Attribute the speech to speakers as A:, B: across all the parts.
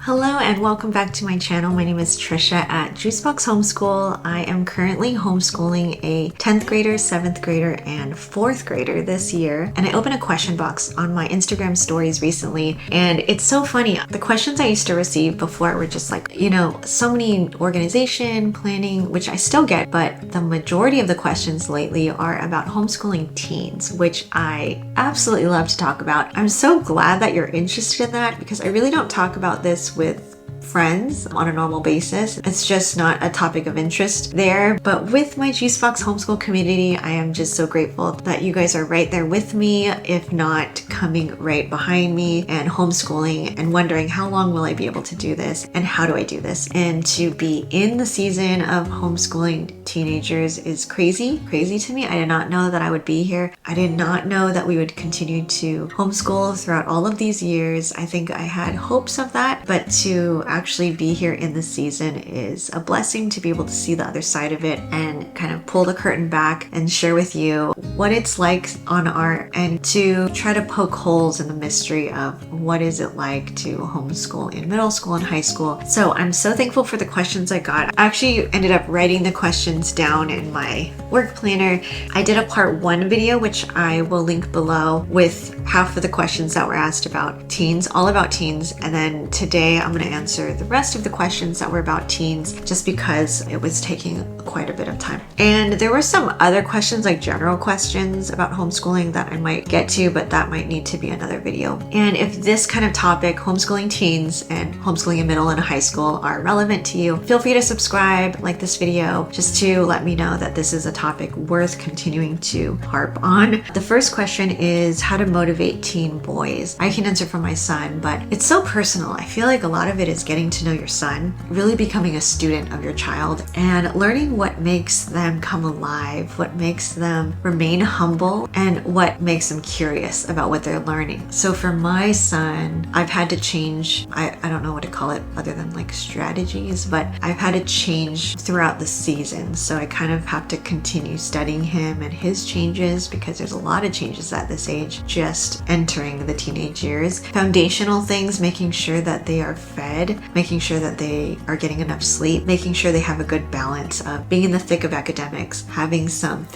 A: Hello and welcome back to my channel. My name is Trisha at Box Homeschool. I am currently homeschooling a 10th grader, 7th grader, and 4th grader this year. And I opened a question box on my Instagram stories recently. And it's so funny. The questions I used to receive before were just like, so many organization, planning, which I still get, but the majority of the questions lately are about homeschooling teens, which I absolutely love to talk about. I'm so glad that you're interested in that because I really don't talk about this with friends on a normal basis. It's just not a topic of interest there. But with my Box Homeschool community, I am just so grateful that you guys are right there with me, if not coming right behind me and homeschooling and wondering how long will I be able to do this and how do I do this? And to be in the season of homeschooling teenagers is crazy to me. I did not know that I would be here. I did not know that we would continue to homeschool throughout all of these years. I think I had hopes of that, but to actually be here in the season is a blessing to be able to see the other side of it and kind of pull the curtain back and share with you what it's like on our end, to try to poke holes in the mystery of what is it like to homeschool in middle school and high school. So I'm so thankful for the questions I got. I actually ended up writing the questions down in my work planner. I did a part 1 video, which I will link below, with half of the questions that were asked about teens, all about teens. And then today I'm going to answer the rest of the questions that were about teens, just because it was taking quite a bit of time. And there were some other questions, like general questions about homeschooling, that I might get to, but that might need to be another video. And if this kind of topic, homeschooling teens and homeschooling in middle and high school, are relevant to you, feel free to subscribe, like this video, just to let me know that this is a topic worth continuing to harp on. The first question is how to motivate teen boys. I can answer for my son, but it's so personal. I feel like a lot of it is getting to know your son, really becoming a student of your child, and learning what makes them come alive, what makes them remain humble, and what makes them curious about what they're learning. So for my son, I've had to change, I don't know what to call it other than like strategies, but I've had to change throughout the season. So I kind of have to continue studying him and his changes, because there's a lot of changes at this age, just entering the teenage years. Foundational things, making sure that they are fed, making sure that they are getting enough sleep, making sure they have a good balance of being in the thick of academics, having some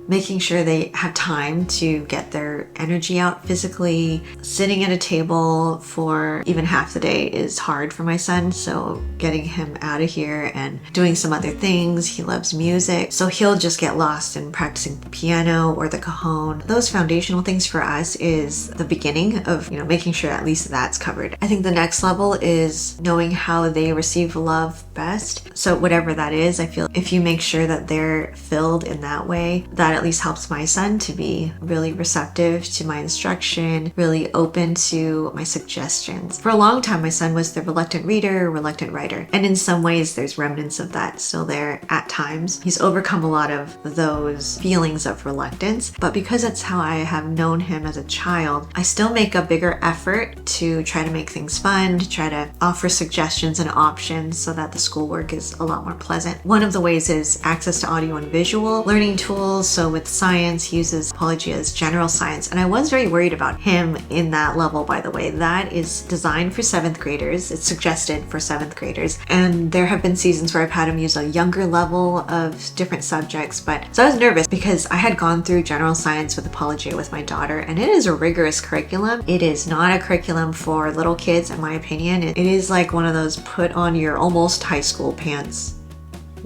A: making sure they have time to get their energy out physically. Sitting at a table for even half the day is hard for my son, so getting him out of here and doing some other things. He loves music, so he'll just get lost in practicing the piano or the cajon. Those foundational things for us is the beginning of, making sure at least that's covered. I think the next level is knowing how they receive love best. So whatever that is, I feel if you make sure that they're filled in that way, that at least helps my son to be really receptive to my instruction, really open to my suggestions. For a long time, my son was the reluctant reader, reluctant writer. And in some ways, there's remnants of that still there at times. He's overcome a lot of those feelings of reluctance, but because that's how I have known him as a child, I still make a bigger effort to try to make things fun, to try to offer suggestions and options so that the schoolwork is a lot more pleasant. One of the ways is access to audio and visual learning tools. So with science, he uses Artesia's general science. And I was very worried about him in that level, by the way. That is designed for 7th graders. It's suggested for 7th graders. And there have been seasons where I've had him use a younger level of different subjects. So I was nervous because I had gone through general science with Artesia with my daughter, and it is a rigorous curriculum. It is not a curriculum for little kids, in my opinion. It is like one of those put on your almost high school pants,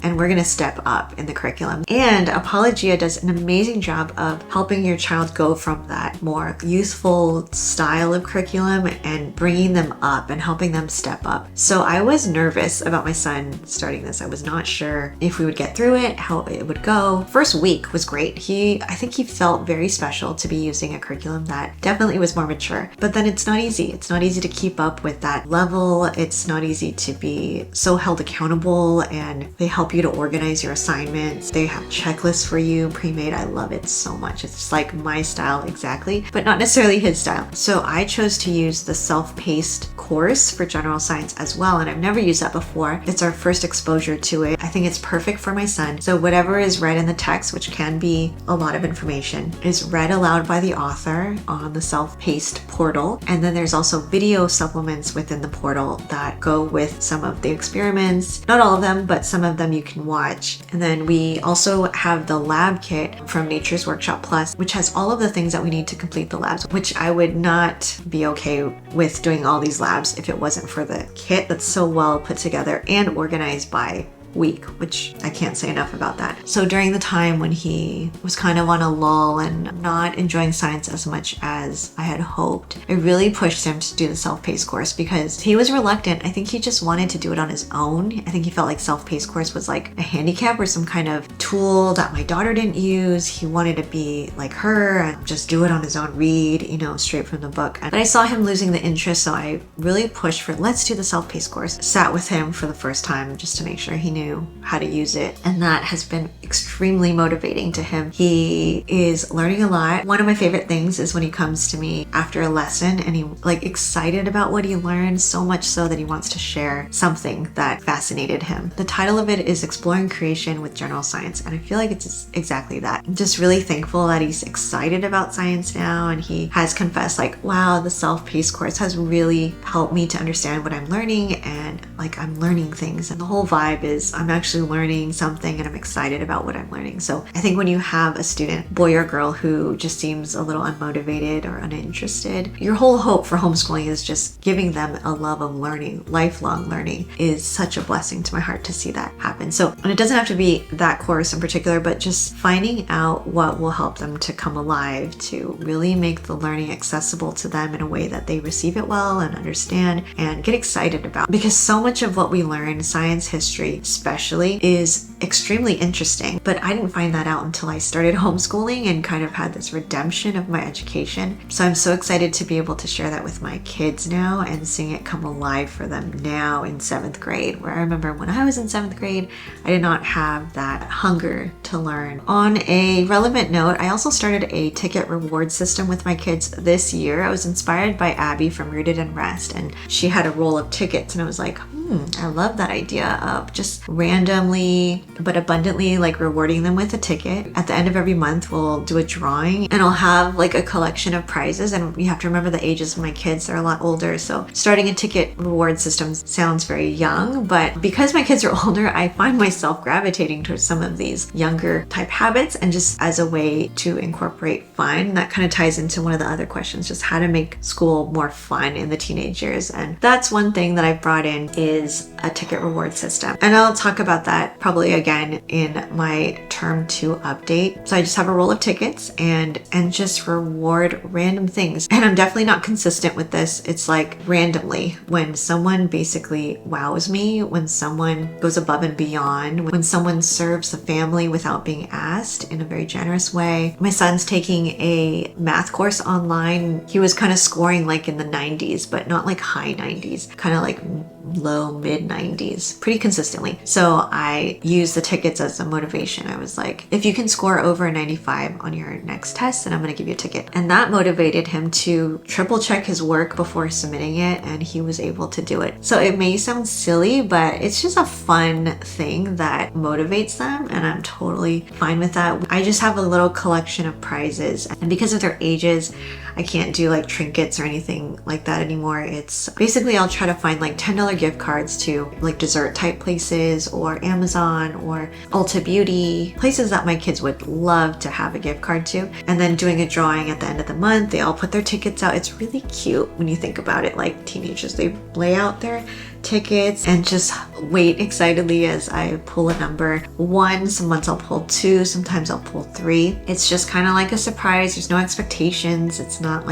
A: and we're going to step up in the curriculum. And Artesia does an amazing job of helping your child go from that more youthful style of curriculum and bringing them up and helping them step up. So I was nervous about my son starting this. I was not sure if we would get through it, how it would go. First week was great. I think he felt very special to be using a curriculum that definitely was more mature. But then it's not easy. It's not easy to keep up with that level. It's not easy to be so held accountable, and they help help you to organize your assignments. They have checklists for you, pre-made. I love it so much. It's like my style exactly, but not necessarily his style. So I chose to use the self-paced course for general science as well, and I've never used that before. It's our first exposure to it. I think it's perfect for my son. So whatever is read in the text, which can be a lot of information, is read aloud by the author on the self-paced portal. And then there's also video supplements within the portal that go with some of the experiments. Not all of them, but some of them you can watch. And then we also have the lab kit from Nature's Workshop Plus, which has all of the things that we need to complete the labs, which I would not be okay with doing all these labs if it wasn't for the kit that's so well put together and organized by week, which I can't say enough about that. So during the time when he was kind of on a lull and not enjoying science as much as I had hoped, I really pushed him to do the self-paced course because he was reluctant. I think he just wanted to do it on his own. I think he felt like self-paced course was like a handicap or some kind of tool that my daughter didn't use. He wanted to be like her and just do it on his own, read, straight from the book. But I saw him losing the interest, so I really pushed for let's do the self-paced course. Sat with him for the first time just to make sure he knew how to use it, and that has been extremely motivating to him. He is learning a lot. One of my favorite things is when he comes to me after a lesson and he excited about what he learned, so much so that he wants to share something that fascinated him. The title of it is Exploring Creation with General Science, and I feel like it's exactly that. I'm just really thankful that he's excited about science now, and he has confessed wow, the self-paced course has really helped me to understand what I'm learning, and I'm learning things, and the whole vibe is I'm actually learning something and I'm excited about what I'm learning. So I think when you have a student, boy or girl, who just seems a little unmotivated or uninterested, your whole hope for homeschooling is just giving them a love of learning. Lifelong learning is such a blessing to my heart to see that happen. So, and it doesn't have to be that course in particular, but just finding out what will help them to come alive, to really make the learning accessible to them in a way that they receive it well and understand and get excited about. Because so much of what we learn, science, history especially, is extremely interesting. But I didn't find that out until I started homeschooling and kind of had this redemption of my education. So I'm so excited to be able to share that with my kids now and seeing it come alive for them now in 7th grade, where I remember when I was in 7th grade, I did not have that hunger to learn. On a relevant note, I also started a ticket reward system with my kids this year. I was inspired by Abby from Rooted and Rest, and she had a roll of tickets, and I was like, I love that idea of just randomly but abundantly rewarding them with a ticket. At the end of every month, we'll do a drawing and I'll have a collection of prizes, and you have to remember the ages of my kids. They're a lot older, so starting a ticket reward system sounds very young, but because my kids are older, I find myself gravitating towards some of these younger type habits, and just as a way to incorporate fun. That kind of ties into one of the other questions, just how to make school more fun in the teenage years. And that's one thing that I've brought in is a ticket reward system. And I'll talk about that probably again in my term 2 update. So I just have a roll of tickets and just reward random things. And I'm definitely not consistent with this. It's randomly when someone basically wows me, when someone goes above and beyond, when someone serves the family without being asked in a very generous way. My son's taking a math course online. He was kind of scoring in the 90s, but not high 90s, kind of low mid 90s pretty consistently. So I used the tickets as a motivation. I was like, if you can score over a 95 on your next test, then I'm going to give you a ticket. And that motivated him to triple check his work before submitting it, and he was able to do it. So it may sound silly, but it's just a fun thing that motivates them, and I'm totally fine with that. I just have a little collection of prizes, and because of their ages, I can't do trinkets or anything like that anymore. It's basically I'll try to find $10 gift cards to dessert type places or Amazon or Ulta Beauty, places that my kids would love to have a gift card to, and then doing a drawing at the end of the month. They all put their tickets out. It's really cute when you think about it. Teenagers, they lay out their tickets and just wait excitedly as I pull a number 1. Some months I'll pull 2, sometimes I'll pull 3. It's just kind of like a surprise. There's no expectations. It's not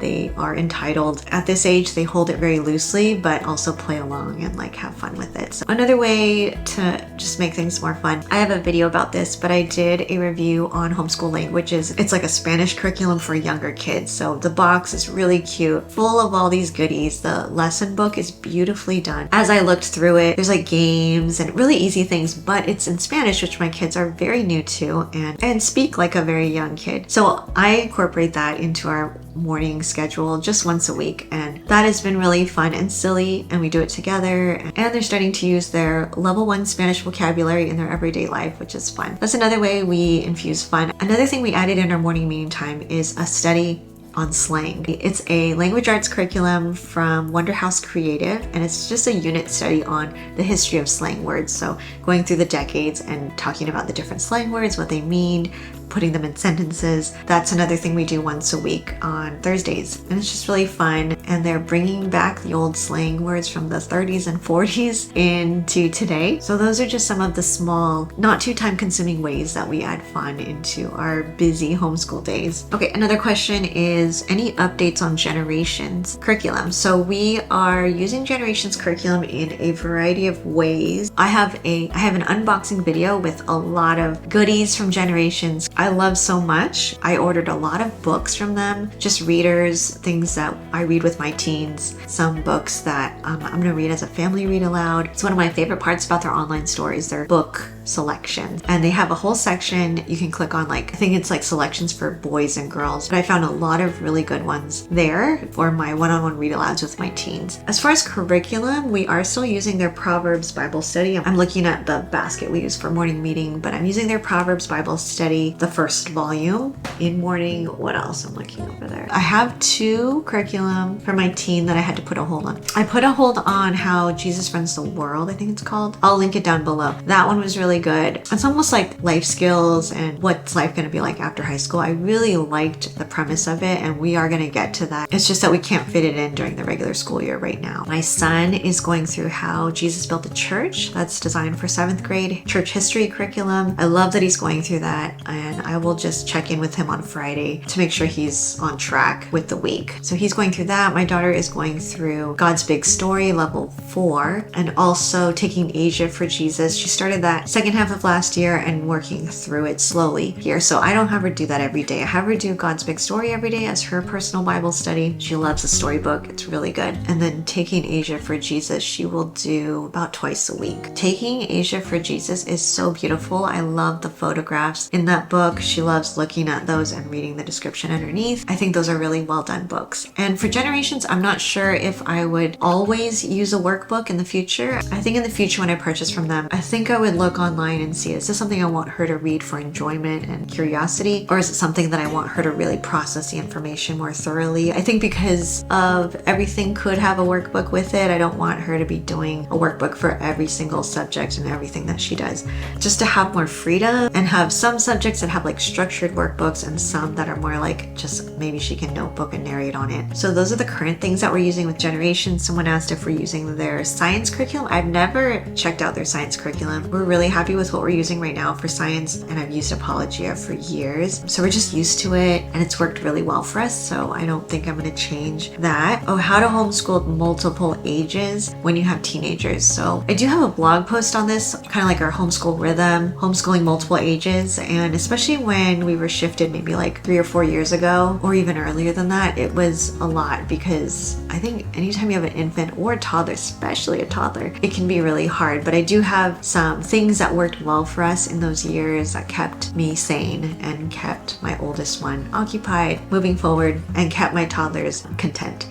A: They are entitled. At this age, they hold it very loosely, but also play along and like have fun with it. So another way to just make things more fun. I have a video about this, but I did a review on Homeschool Languages. It's like a Spanish curriculum for younger kids. So the box is really cute, full of all these goodies. The lesson book is beautifully done. As I looked through it, there's like games and really easy things, but it's in Spanish, which my kids are very new to and speak like a very young kid. So I incorporate that into our morning schedule just once a week, and that has been really fun and silly, and we do it together, and they're starting to use their level 1 Spanish vocabulary in their everyday life, which is fun. That's another way we infuse fun. Another thing we added in our morning meeting time is a study on slang. It's a language arts curriculum from Wonderhouse Creative, and it's just a unit study on the history of slang words. So going through the decades and talking about the different slang words, what they mean, putting them in sentences. That's another thing we do once a week on Thursdays, and it's just really fun. And they're bringing back the old slang words from the 30s and 40s into today. So those are just some of the small, not too time-consuming ways that we add fun into our busy homeschool days. Okay, another question is any updates on Generations curriculum? So we are using Generations curriculum in a variety of ways. I have an unboxing video with a lot of goodies from Generations. I love so much. I ordered a lot of books from them, just readers, things that I read with my teens, some books that I'm going to read as a family read aloud. It's one of my favorite parts about their online store is their book selection, and they have a whole section you can click on, like I think it's like selections for boys and girls, but I found a lot of really good ones there for my one-on-one read alouds with my teens. As far as curriculum, we are still using their Proverbs Bible study. I'm looking at the basket we use for morning meeting, but I'm using their Proverbs Bible study, the first volume in morning. What else? I'm looking over there. I have 2 curriculum for my teen that I had to put a hold on. I put a hold on How Jesus Runs the World, I think it's called. I'll link it down below. That one was really good. It's almost like life skills and what's life going to be like after high school. I really liked the premise of it, and we are going to get to that. It's just that we can't fit it in during the regular school year right now. My son is going through How Jesus Built the Church. That's designed for 7th grade church history curriculum. I love that he's going through that, and I will just check in with him on Friday to make sure he's on track with the week. So he's going through that. My daughter is going through God's Big Story level 4, and also taking Asia for Jesus. She started that second half of last year and working through it slowly here. So I don't have her do that every day. I have her do God's Big Story every day as her personal Bible study. She loves the storybook. It's really good. And then taking Asia for Jesus, she will do about twice a week. Taking Asia for Jesus is so beautiful. I love the photographs in that book. She loves looking at those and reading the description underneath. I think those are really well done books. And for Generations, I'm not sure if I would always use a workbook in the future. I think in the future when I purchase from them, I think I would look online and see, is this something I want her to read for enjoyment and curiosity, or is it something that I want her to really process the information more thoroughly? I think because of everything could have a workbook with it, I don't want her to be doing a workbook for every single subject and everything that she does. Just to have more freedom and have some subjects that have like structured workbooks and some that are more like just maybe she can notebook and narrate on it. So those are the current things that we're using with Generations. Someone asked if we're using their science curriculum. I've never checked out their science curriculum. We're really happy with what we're using right now for science, and I've used Apologia for years. So we're just used to it, and it's worked really well for us. So I don't think I'm going to change that. Oh, how to homeschool multiple ages when you have teenagers. So I do have a blog post on this, kind of like our homeschool rhythm, homeschooling multiple ages. And especially when we were shifted maybe like 3 or 4 years ago, or even earlier than that, it was a lot, because I think anytime you have an infant or a toddler, especially a toddler, it can be really hard. But I do have some things that worked well for us in those years that kept me sane and kept my oldest one occupied moving forward and kept my toddlers content.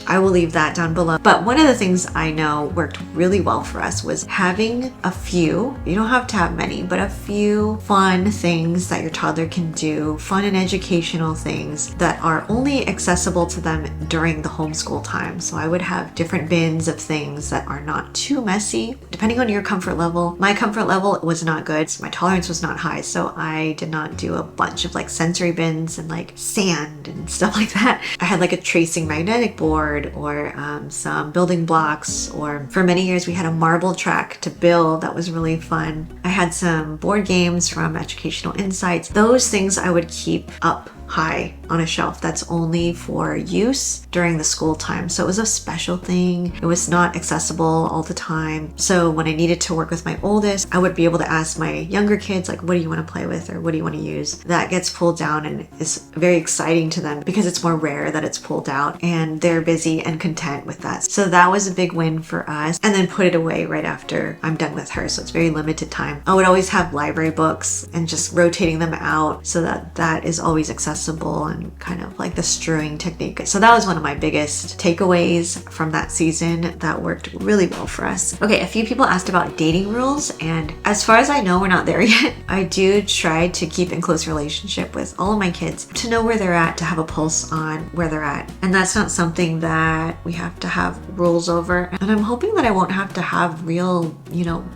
A: I will leave that down below. But one of the things I know worked really well for us was having a few, you don't have to have many, but a few fun things that your toddler can do, fun and educational things that are only accessible to them during the homeschool time. So I would have different bins of things that are not too messy, depending on your comfort level. My comfort level was not good. So my tolerance was not high. So I did not do a bunch of like sensory bins and like sand and stuff like that. I had like a tracing magnetic board, or some building blocks, or for many years we had a marble track to build that was really fun. I had some board games from Educational Insights. Those things I would keep up high on a shelf that's only for use during the school time. So it was a special thing. It was not accessible all the time. So when I needed to work with my oldest, I would be able to ask my younger kids, like, what do you want to play with, or what do you want to use? That gets pulled down and is very exciting to them because it's more rare that it's pulled out, and they're busy and content with that. So that was a big win for us. And then put it away right after I'm done with her. So it's very limited time. I would always have library books and just rotating them out so that that is always accessible, and kind of like the strewing technique. So that was one of my biggest takeaways from that season. That worked really well for us. Okay, a few people asked about dating rules, and as far as I know, we're not there yet. I do try to keep in close relationship with all of my kids to know where they're at, to have a pulse on where they're at. And that's not something that we have to have rules over. And I'm hoping that I won't have to have real,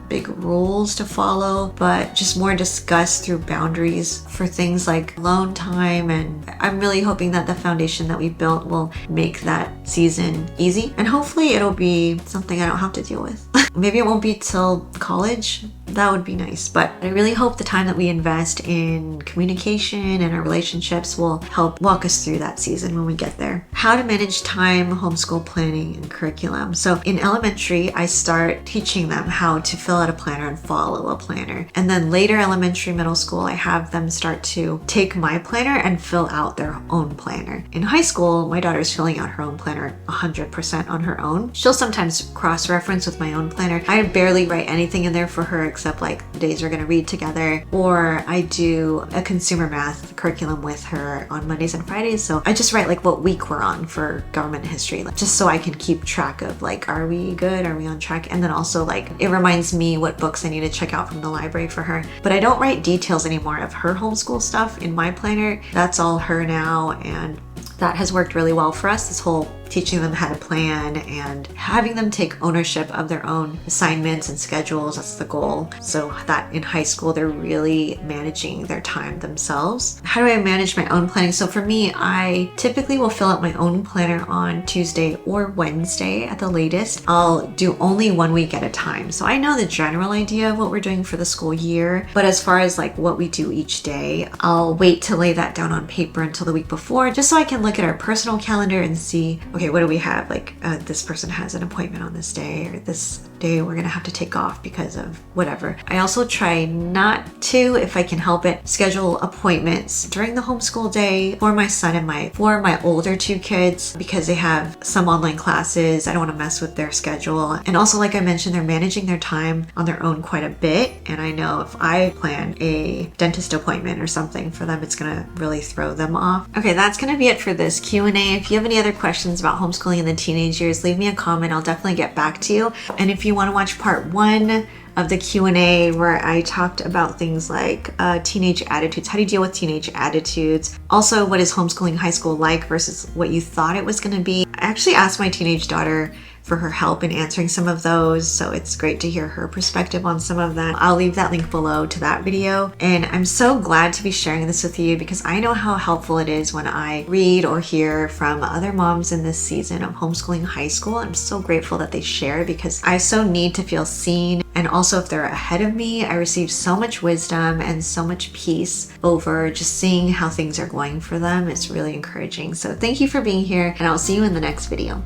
A: big rules to follow, but just more discussed through boundaries for things like alone time. And I'm really hoping that the foundation that we built will make that season easy. And hopefully it'll be something I don't have to deal with. Maybe it won't be till college. That would be nice. But I really hope the time that we invest in communication and our relationships will help walk us through that season when we get there. How to manage time, homeschool planning, and curriculum. So in elementary, I start teaching them how to fill out a planner and follow a planner. And then later elementary, middle school, I have them start to take my planner and fill out their own planner. In high school, my daughter's filling out her own planner 100% on her own. She'll sometimes cross-reference with my own planner. I barely write anything in there for her except like the days we're going to read together, or I do a consumer math curriculum with her on Mondays and Fridays. So I just write like what week we're on for government history, like, just so I can keep track of like, are we good? Are we on track? And then also like it reminds me what books I need to check out from the library for her. But I don't write details anymore of her homeschool stuff in my planner. That's all her now, and that has worked really well for us, this whole teaching them how to plan and having them take ownership of their own assignments and schedules. That's the goal. So that in high school, they're really managing their time themselves. How do I manage my own planning? So for me, I typically will fill out my own planner on Tuesday or Wednesday at the latest. I'll do only 1 week at a time. So I know the general idea of what we're doing for the school year, but as far as like what we do each day, I'll wait to lay that down on paper until the week before, just so I can look at our personal calendar and see, okay, what do we have? Like this person has an appointment on this day, or this day we're gonna have to take off because of whatever. I also try not to, if I can help it, schedule appointments during the homeschool day for my son and for my older two kids, because they have some online classes. I don't want to mess with their schedule. And also, like I mentioned, they're managing their time on their own quite a bit. And I know if I plan a dentist appointment or something for them, it's gonna really throw them off. Okay, that's gonna be it for this Q&A. If you have any other questions about homeschooling in the teenage years, leave me a comment. I'll definitely get back to you. And if you want to watch part 1 of the Q&A, where I talked about things like teenage attitudes, how do you deal with teenage attitudes? Also, what is homeschooling high school like versus what you thought it was going to be? I actually asked my teenage daughter for her help in answering some of those, so it's great to hear her perspective on some of that. I'll leave that link below to that video, and I'm so glad to be sharing this with you because I know how helpful it is when I read or hear from other moms in this season of homeschooling high school. I'm so grateful that they share, because I so need to feel seen. And also, if they're ahead of me, I receive so much wisdom and so much peace over just seeing how things are going for them. It's really encouraging. So thank you for being here, and I'll see you in the next video.